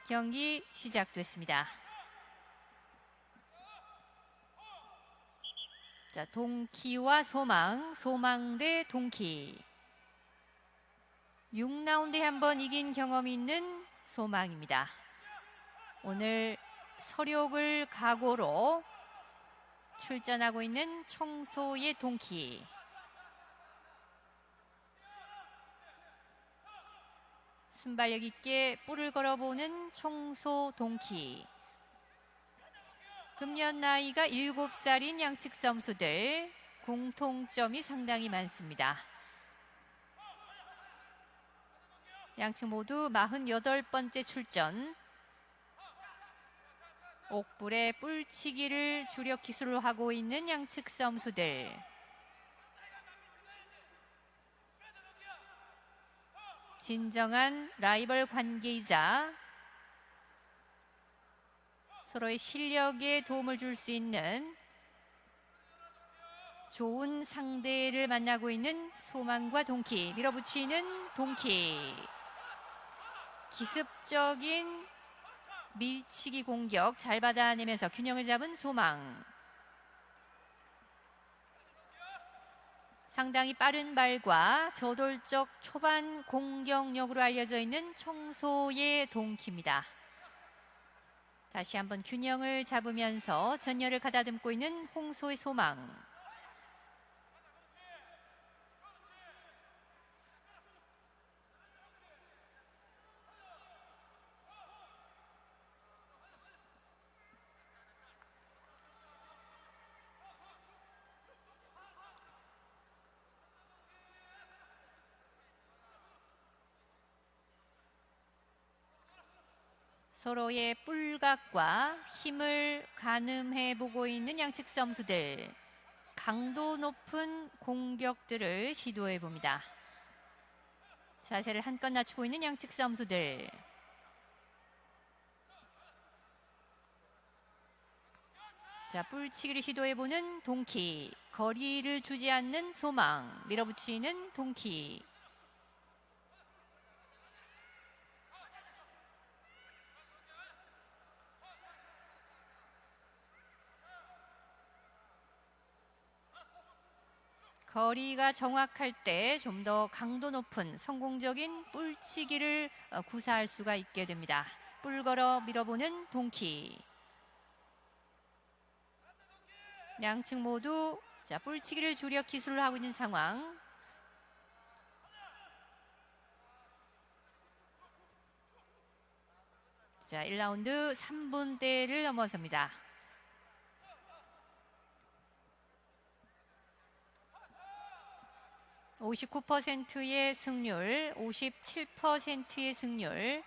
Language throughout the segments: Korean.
경기 시작됐습니다. 자, 동키와 소망, 소망 대 동키. 6라운드에 한번 이긴 경험이 있는 소망입니다. 오늘 서력을 각오로 출전하고 있는 청소의 동키. 순발력 있게 뿔을 걸어보는 청소 동키. 금년 나이가 7살인 양측 선수들, 공통점이 상당히 많습니다. 양측 모두 48번째 출전. 옥불에 뿔치기를 주력 기술로 하고 있는 양측 선수들. 진정한 라이벌 관계이자 서로의 실력에 도움을 줄 수 있는 좋은 상대를 만나고 있는 소망과 동키. 밀어붙이는 동키. 기습적인 밀치기 공격 잘 받아내면서 균형을 잡은 소망. 상당히 빠른 발과 저돌적 초반 공격력으로 알려져 있는 청소의 동키입니다. 다시 한번 균형을 잡으면서 전열을 가다듬고 있는 홍소의 소망. 서로의 뿔각과 힘을 가늠해 보고 있는 양측 선수들. 강도 높은 공격들을 시도해 봅니다. 자세를 한껏 낮추고 있는 양측 선수들. 자, 뿔치기를 시도해 보는 동키. 거리를 주지 않는 소망. 밀어붙이는 동키. 거리가 정확할 때 좀 더 강도 높은 성공적인 뿔치기를 구사할 수가 있게 됩니다. 뿔 걸어 밀어보는 동키. 양측 모두 자, 뿔치기를 주력 기술로 하고 있는 상황. 자, 1라운드 3분대를 넘어섭니다. (59%의) 승률, 57%의 승률.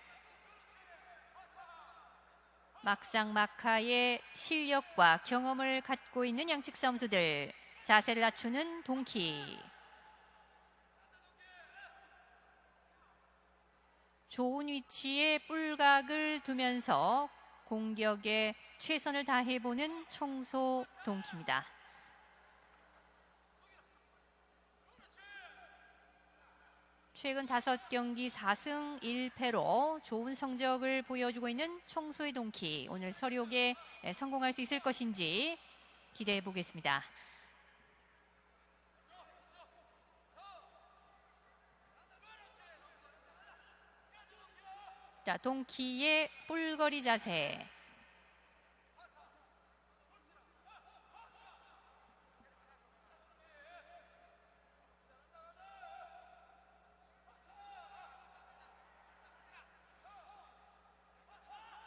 막상막하의 실력과 경험을 갖고 있는 양측 선수들. 자세를 낮추는 동키. 좋은 위치에 뿔각을 두면서 공격에 최선을 다해보는 청소 동키입니다. 최근 5경기 4승 1패로 좋은 성적을 보여주고 있는 청소의 동키. 오늘 서력에 성공할 수 있을 것인지 기대해 보겠습니다. 자, 동키의 뿔거리 자세.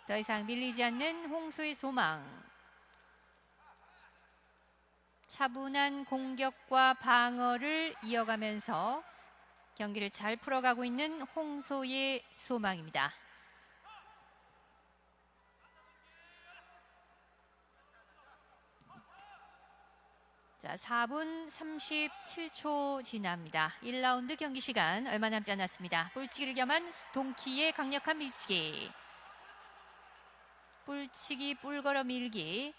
더 이상 밀리지 않는 홍소의 소망. 차분한 공격과 방어를 이어가면서 경기를 잘 풀어가고 있는 홍소의 소망입니다. 자, 4분 37초 지납니다. 1라운드 경기 시간 얼마 남지 않았습니다. 뿔치기를 겸한 동키의 강력한 밀치기. 뿔치기, 뿔걸어 밀기.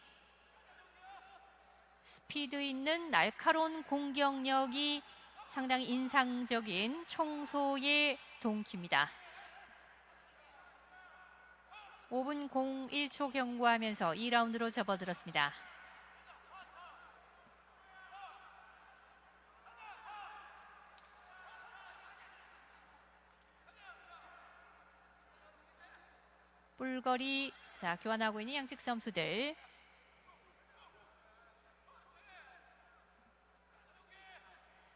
스피드 있는 날카로운 공격력이 상당히 인상적인 청소의 동키입니다. 5분 01초 경과하면서 2라운드로 접어들었습니다. 뿔거리 자 교환하고 있는 양측 선수들.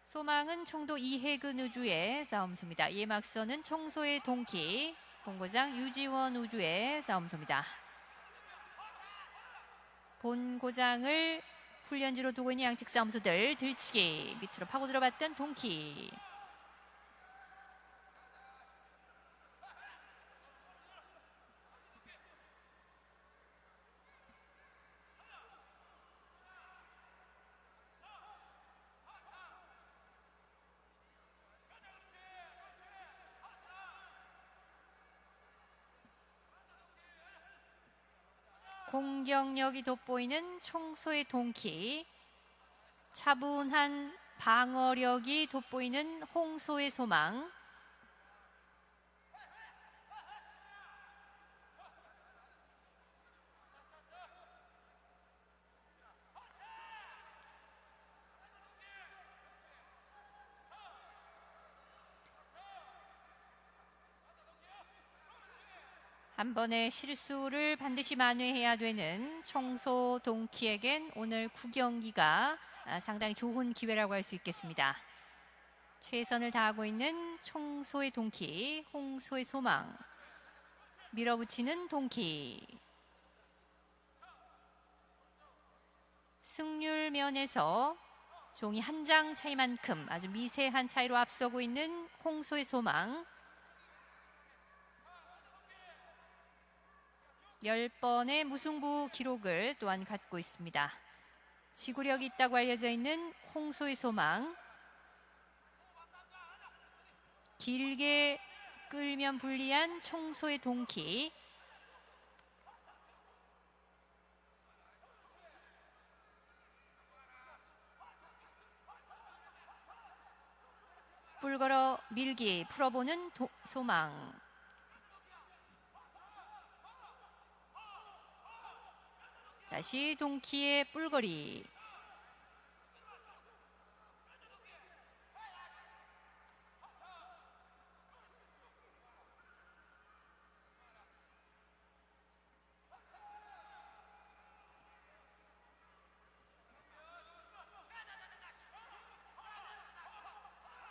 소망은 청도 이혜근 우주의 싸움수입니다. 이에 맞서는 청소의 동키 본고장 유지원 우주의 싸움수입니다. 본고장을 훈련지로 두고 있는 양측 싸움수들. 들치기 밑으로 파고 들어봤던 동키. 공격력이 돋보이는 청소의 동키, 차분한 방어력이 돋보이는 홍소의 소망. 한 번의 실수를 반드시 만회해야 되는 청소 동키에겐 오늘 9경기가 상당히 좋은 기회라고 할 수 있겠습니다. 최선을 다하고 있는 청소의 동키, 홍소의 소망. 밀어붙이는 동키. 승률 면에서 종이 한 장 차이만큼 아주 미세한 차이로 앞서고 있는 홍소의 소망. 10번의 무승부 기록을 또한 갖고 있습니다. 지구력이 있다고 알려져 있는 홍소의 소망. 길게 끌면 불리한 청소의 동키. 뿔걸어 밀기 풀어보는 소망. 다시 동키의 뿔거리.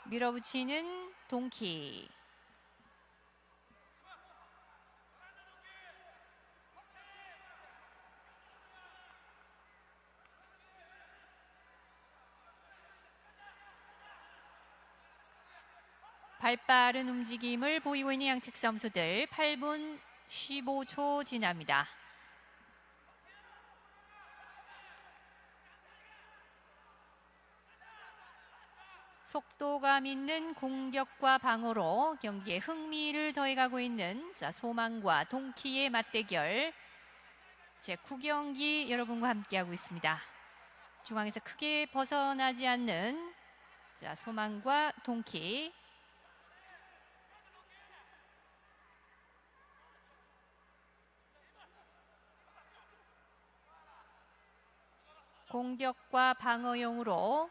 밀어붙이는 동키. 발빠른 움직임을 보이고 있는 양측 선수들. 8분 15초 지납니다. 속도감 있는 공격과 방어로 경기에 흥미를 더해가고 있는 소망과 동키의 맞대결. 제9경기 여러분과 함께하고 있습니다. 중앙에서 크게 벗어나지 않는 소망과 동키. 공격과 방어용으로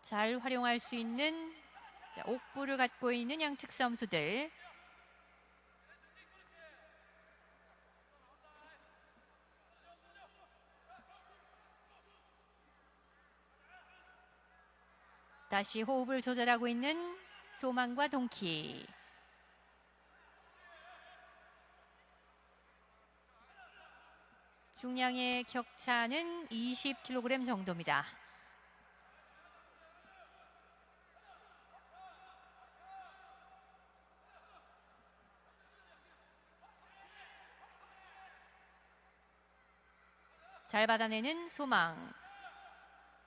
잘 활용할 수 있는 옥부를 갖고 있는 양측 선수들. 다시 호흡을 조절하고 있는 소망과 동키. 중량의 격차는 20kg 정도입니다. 잘 받아내는 소망.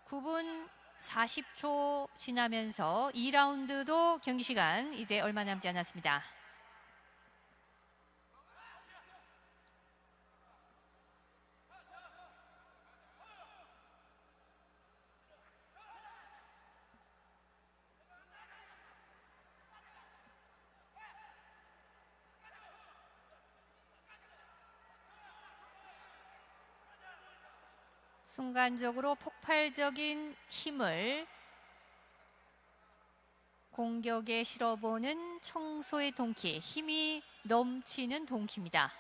9분 40초 지나면서 2라운드도 경기 시간 이제 얼마 남지 않았습니다. 순간적으로 폭발적인 힘을 공격에 실어보는 청소의 동키, 힘이 넘치는 동키입니다.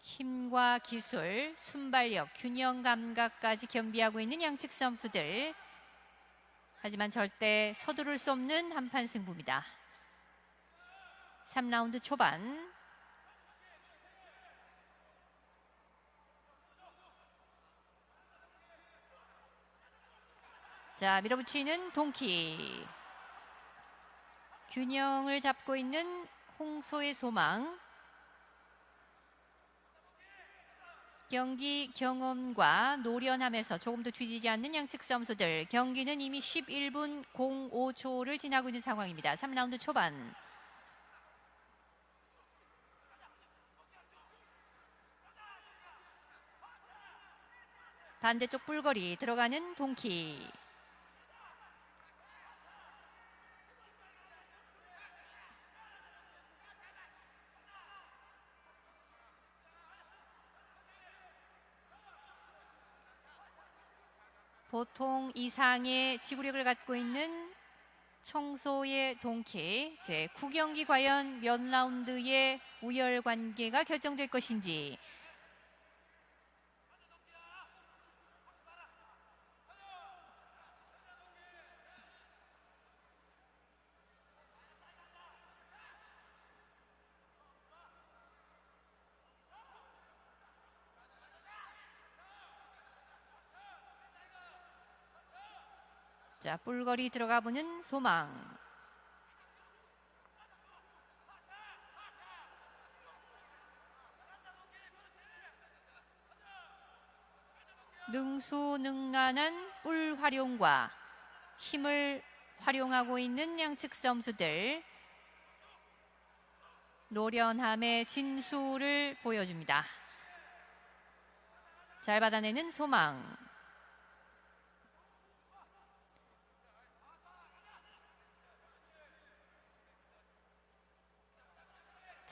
힘과 기술, 순발력, 균형 감각까지 겸비하고 있는 양측 선수들. 하지만 절대 서두를 수 없는 한판 승부입니다. 3라운드 초반. 자, 밀어붙이는 동키. 균형을 잡고 있는 홍소의 소망. 경기 경험과 노련함에서 조금도 뒤지지 않는 양측 선수들. 경기는 이미 11분 05초를 지나고 있는 상황입니다. 3라운드 초반. 반대쪽 뿔거리 들어가는 동키. 보통 이상의 지구력을 갖고 있는 청소의 동키. 제 9경기 과연 몇 라운드의 우열 관계가 결정될 것인지. 자, 뿔거리 들어가 보는 소망. 능수능란한 뿔 활용과 힘을 활용하고 있는 양측 선수들. 노련함의 진수를 보여줍니다. 잘 받아내는 소망.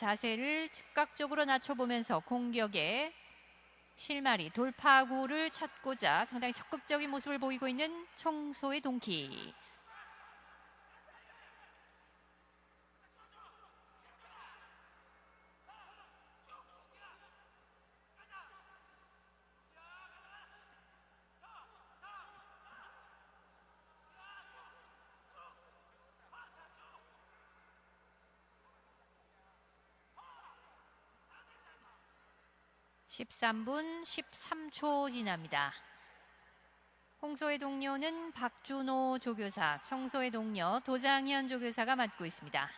자세를 즉각적으로 낮춰보면서 공격에 실마리, 돌파구를 찾고자 상당히 적극적인 모습을 보이고 있는 청소의 동키. (13분 13초) 지납니다. 홍소의 동료는 박준호 조교사, 청소의 동료 도장현 조교사가 맡고 있습니다.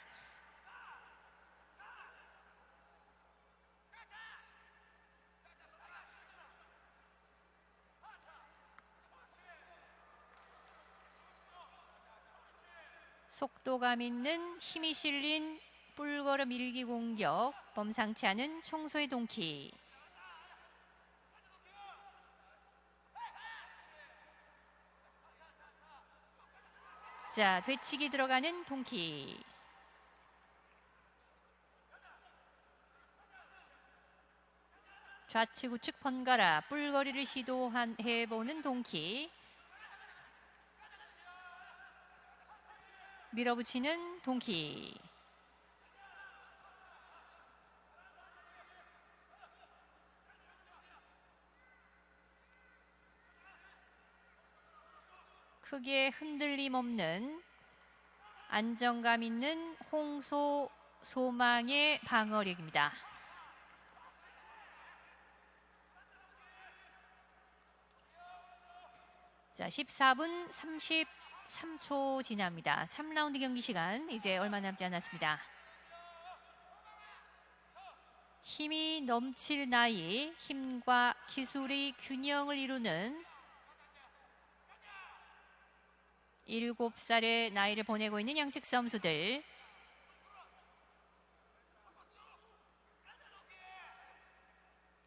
속도감 있는 힘이 실린 뿔걸음 밀기 공격, 범상치 않은 청소의 동키. 자, 되치기 들어가는 동키. 좌측 우측 번갈아 뿔거리를 시도해보는 동키. 밀어붙이는 동키. 크게 흔들림 없는 안정감 있는 홍소 소망의 방어력입니다. 자, 14분 33초 지납니다. 3라운드 경기 시간 이제 얼마 남지 않았습니다. 힘이 넘칠 나이, 힘과 기술의 균형을 이루는 7살의 나이를 보내고 있는 양측 선수들.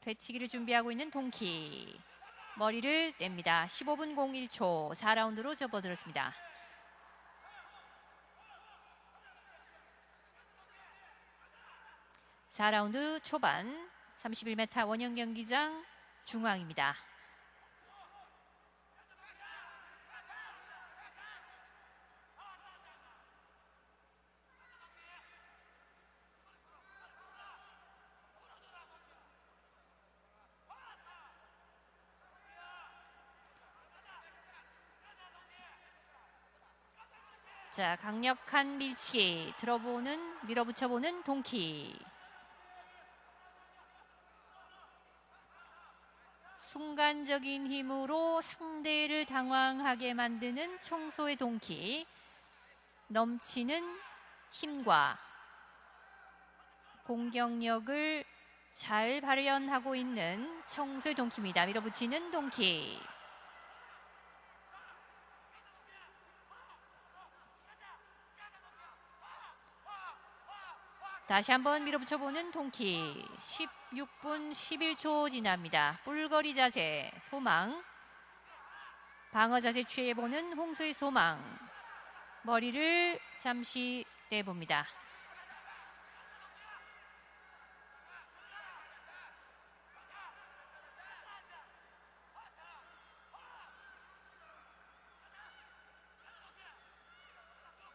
되치기를 준비하고 있는 동키. 머리를 뗍니다. 15분 01초 4라운드로 접어들었습니다. 4라운드 초반 31m 원형 경기장 중앙입니다. 자, 강력한 밀치기 밀어붙여보는 동키. 순간적인 힘으로 상대를 당황하게 만드는 청소의 동키. 넘치는 힘과 공격력을 잘 발현하고 있는 청소의 동키입니다. 밀어붙이는 동키. 다시 한번 밀어붙여보는 동키. 16분 11초 지납니다. 뿔거리 자세 소망. 방어 자세 취해보는 홍수의 소망. 머리를 잠시 떼봅니다.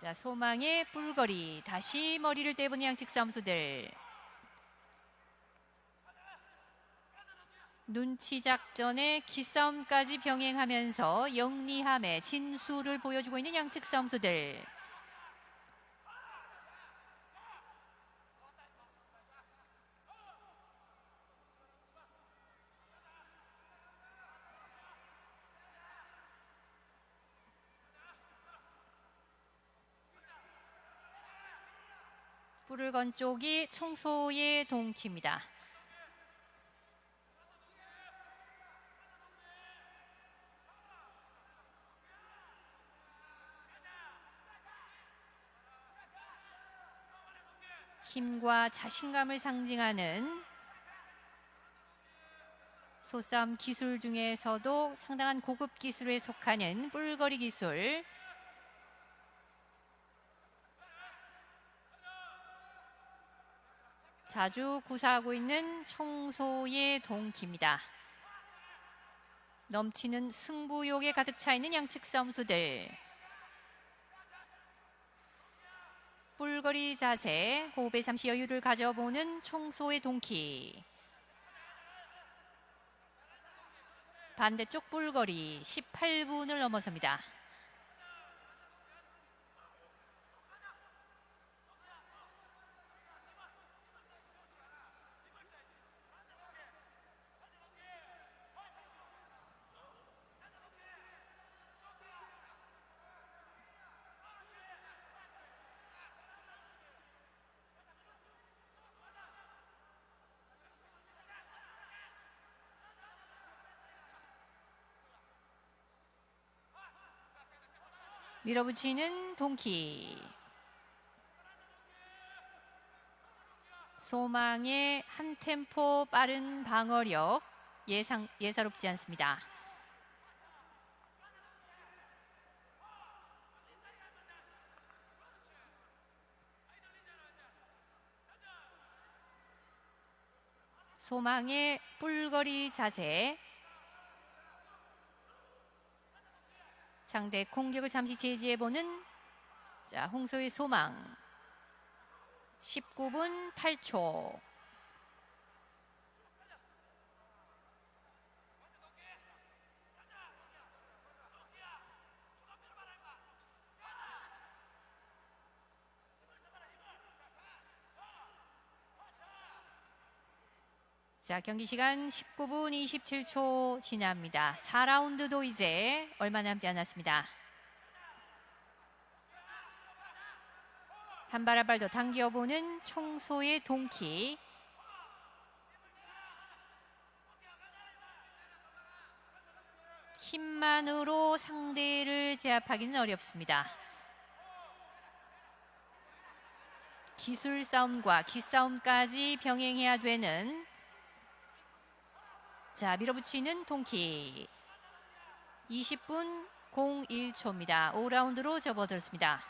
자, 소망의 뿔거리. 다시 머리를 떼보는 양측 선수들. 눈치 작전에 기싸움까지 병행하면서 영리함의 진수를 보여주고 있는 양측 선수들. 뿔을 건 쪽이 청소의 동키입니다. 힘과 자신감을 상징하는 소싸움 기술 중에서도 상당한 고급 기술에 속하는 뿔거리 기술. 자주 구사하고 있는 청소의 동키입니다. 넘치는 승부욕에 가득 차 있는 양측 선수들. 뿔거리 자세, 호흡에 잠시 여유를 가져보는 청소의 동키. 반대쪽 뿔거리 18분을 넘어섭니다. 밀어붙이는 동키. 소망의 한 템포 빠른 방어력 예사롭지 않습니다. 소망의 뿔거리 자세. 상대 공격을 잠시 제지해보는 홍소의 소망. 19분 8초. 자, 경기 시간 19분 27초 지납니다. 4라운드도 이제 얼마 남지 않았습니다. 한 발 한 발 더 당겨보는 청소의 동키. 힘만으로 상대를 제압하기는 어렵습니다. 기술 싸움과 기싸움까지 병행해야 되는 자, 밀어붙이는 동키. 20분 01초입니다. 5라운드로 접어들었습니다.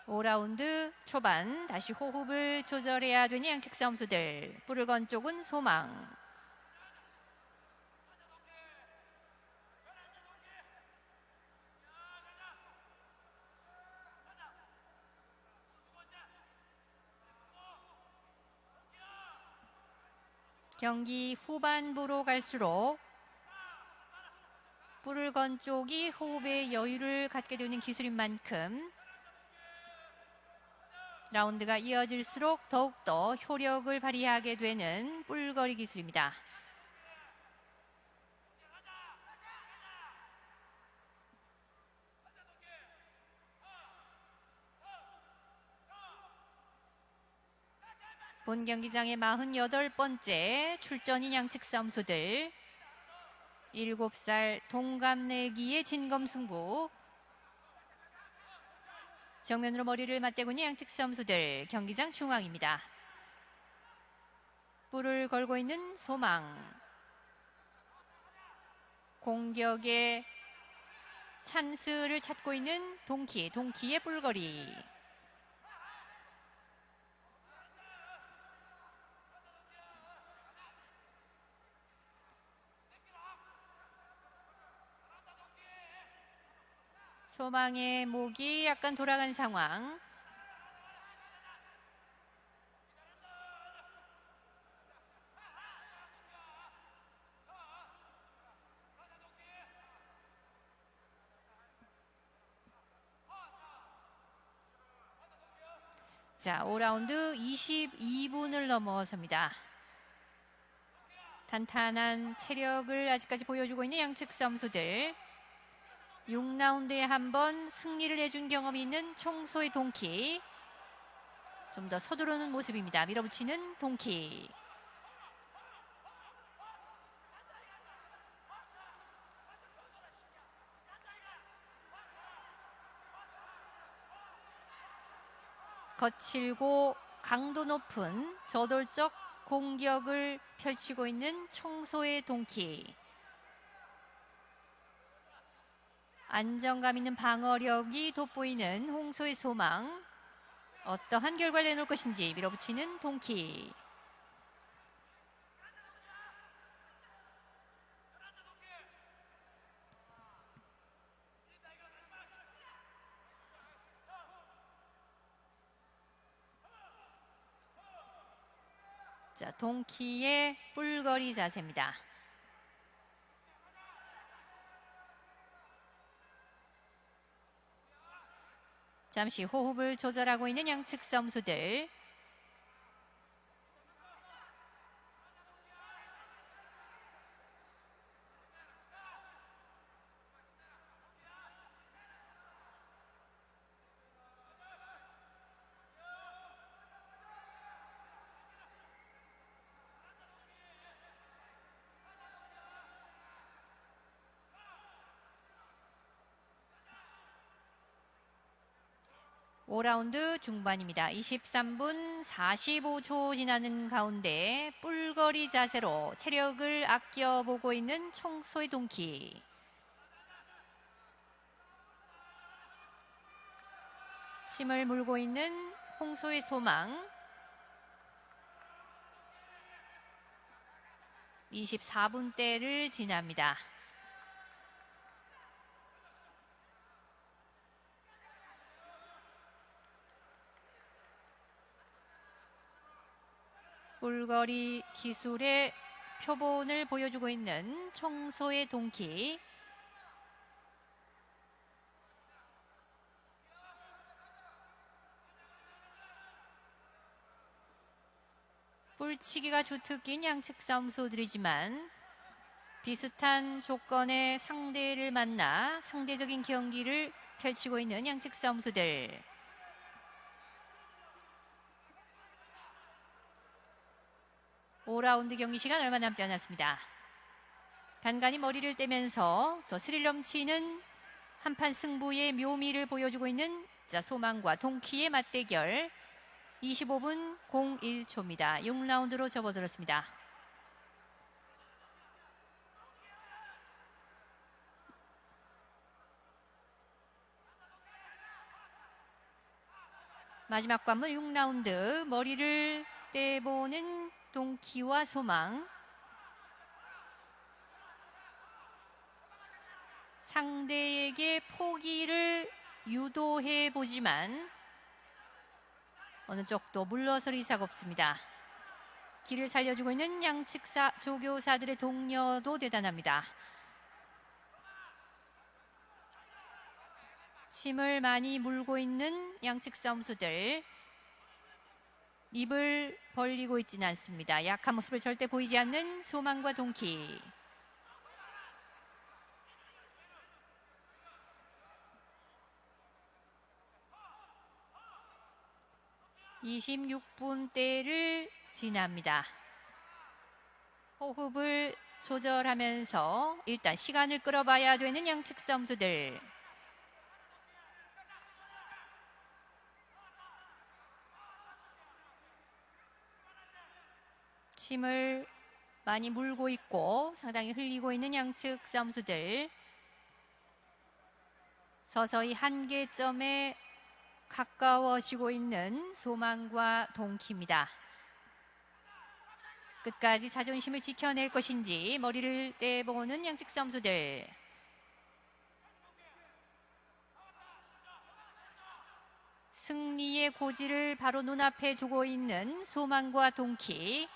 5라운드 초반 다시 호흡을 조절해야 되는 양측 선수들. 뿔을 건 쪽은 소망. 경기 후반부로 갈수록 뿔을 건 쪽이 호흡에 여유를 갖게 되는 기술인 만큼 라운드가 이어질수록 더욱더 효력을 발휘하게 되는 뿔거리 기술입니다. 본 경기장의 48번째 출전인 양측 선수들. 7살 동갑내기의 진검승부. 정면으로 머리를 맞대고 있는 양측 선수들. 경기장 중앙입니다. 뿔을 걸고 있는 소망. 공격의 찬스를 찾고 있는 동키. 동키의 뿔거리. 소망의 목이 약간 돌아간 상황. 자, 5라운드 22분을 넘어섭니다. 탄탄한 체력을 아직까지 보여주고 있는 양측 선수들. 6라운드에 한번 승리를 내준 경험이 있는 청소의 동키. 좀 더 서두르는 모습입니다. 밀어붙이는 동키. 거칠고 강도 높은 저돌적 공격을 펼치고 있는 청소의 동키. 안정감 있는 방어력이 돋보이는 홍소의 소망. 어떠한 결과를 내놓을 것인지 밀어붙이는 동키. 자, 동키의 뿔거리 자세입니다. 잠시 호흡을 조절하고 있는 양측 선수들. (5라운드) 중반입니다. 23분 45초 지나는 가운데 뿔거리 자세로 체력을 아껴보고 있는 청소의 동키. 침을 물고 있는 홍소의 소망. 24분대를 지납니다. 뿔거리 기술의 표본을 보여주고 있는 청소의 동키. 뿔치기가 주특기인 양측 싸움소들이지만 비슷한 조건의 상대를 만나 상대적인 경기를 펼치고 있는 양측 싸움소들. (5라운드) 경기 시간 얼마 남지 않았습니다. 간간히 머리를 떼면서 더 스릴 넘치는 한판 승부의 묘미를 보여주고 있는 소망과 동키의 맞대결. 25분 01초입니다. 6라운드로 접어들었습니다. 마지막 관문 6라운드 머리를 떼보는 동키와 소망. 상대에게 포기를 유도해 보지만 어느 쪽도 물러설 의사가 없습니다. 길을 살려주고 있는 양측 조교사들의 동료도 대단합니다. 침을 많이 물고 있는 양측 싸움수들. 입을 벌리고 있지는 않습니다. 약한 모습을 절대 보이지 않는 소망과 동키. (26분대를) 지납니다. 호흡을 조절하면서 일단 시간을 끌어봐야 되는 양측 싸움수들. 침을 많이 물고 있고 상당히 흘리고 있는 양측 싸움수들. 서서히 한계점에 가까워지고 있는 소망과 동키입니다. 끝까지 자존심을 지켜낼 것인지 머리를 떼보는 양측 싸움수들. 승리의 고지를 바로 눈앞에 두고 있는 소망과 동키.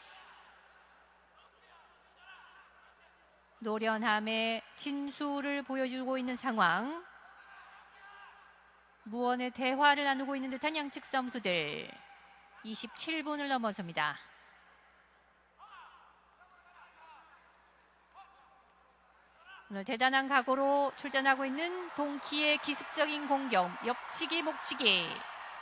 노련함의 진수를 보여주고 있는 상황. 무언의 대화를 나누고 있는 듯한 양측 싸움수들. 27분을 넘어섭니다. 오늘 대단한 각오로 출전하고 있는 동키의 기습적인 공격. 옆치기, 목치기,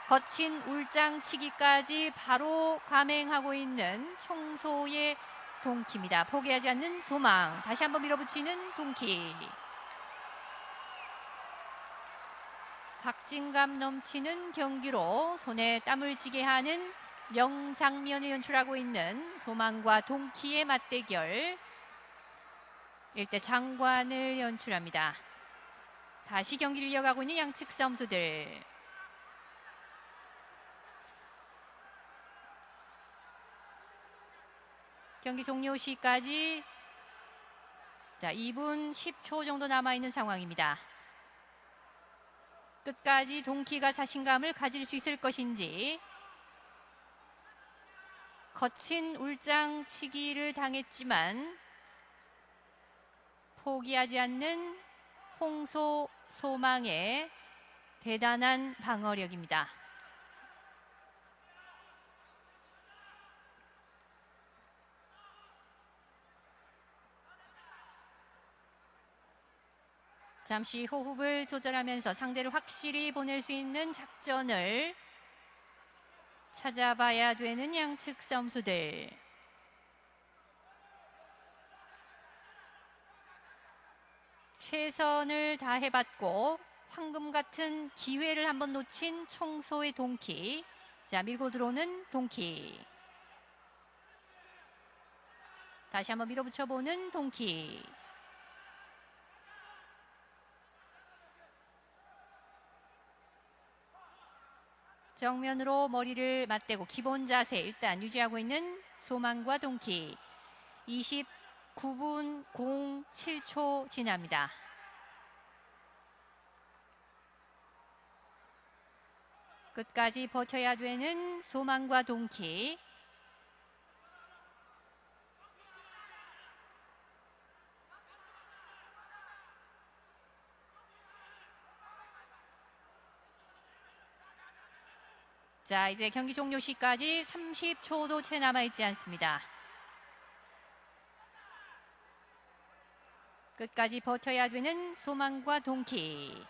거친 울장치기까지 바로 감행하고 있는 총소의 동키입니다. 포기하지 않는 소망. 다시 한번 밀어붙이는 동키. 박진감 넘치는 경기로 손에 땀을 쥐게 하는 명장면을 연출하고 있는 소망과 동키의 맞대결. 일대 장관을 연출합니다. 다시 경기를 이어가고 있는 양측 싸움수들. 경기 종료 시까지 2분 10초 정도 남아있는 상황입니다. 끝까지 동키가 자신감을 가질 수 있을 것인지. 거친 울장치기를 당했지만 포기하지 않는 홍소 소망의 대단한 방어력입니다. 잠시 호흡을 조절하면서 상대를 확실히 보낼 수 있는 작전을 찾아봐야 되는 양측 싸움수들. 최선을 다해봤고 황금 같은 기회를 한번 놓친 총소의 동키. 밀고 들어오는 동키. 다시 한번 밀어붙여보는 동키. 정면으로 머리를 맞대고 기본 자세 일단 유지하고 있는 소망과 동키. 29분 07초 지납니다. 끝까지 버텨야 되는 소망과 동키. 이제 경기 종료 시까지 30초도 채 남아있지 않습니다. 끝까지 버텨야 되는 소망과 동키.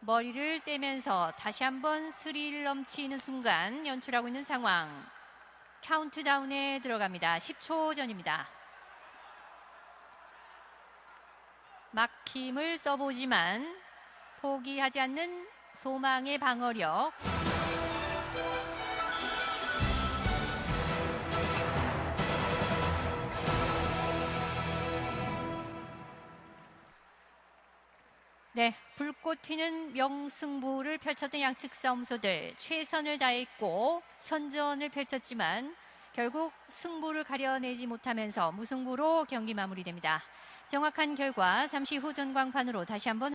머리를 떼면서 다시 한번 스릴 넘치는 순간 연출하고 있는 상황. 카운트다운에 들어갑니다. 10초 전입니다. 막힘을 써보지만 포기하지 않는 소망의 방어력. 네, 불꽃 튀는 명승부를 펼쳤던 양측 싸움소들 최선을 다했고 선전을 펼쳤지만 결국 승부를 가려내지 못하면서 무승부로 경기 마무리됩니다. 정확한 결과 잠시 후 전광판으로 다시 한번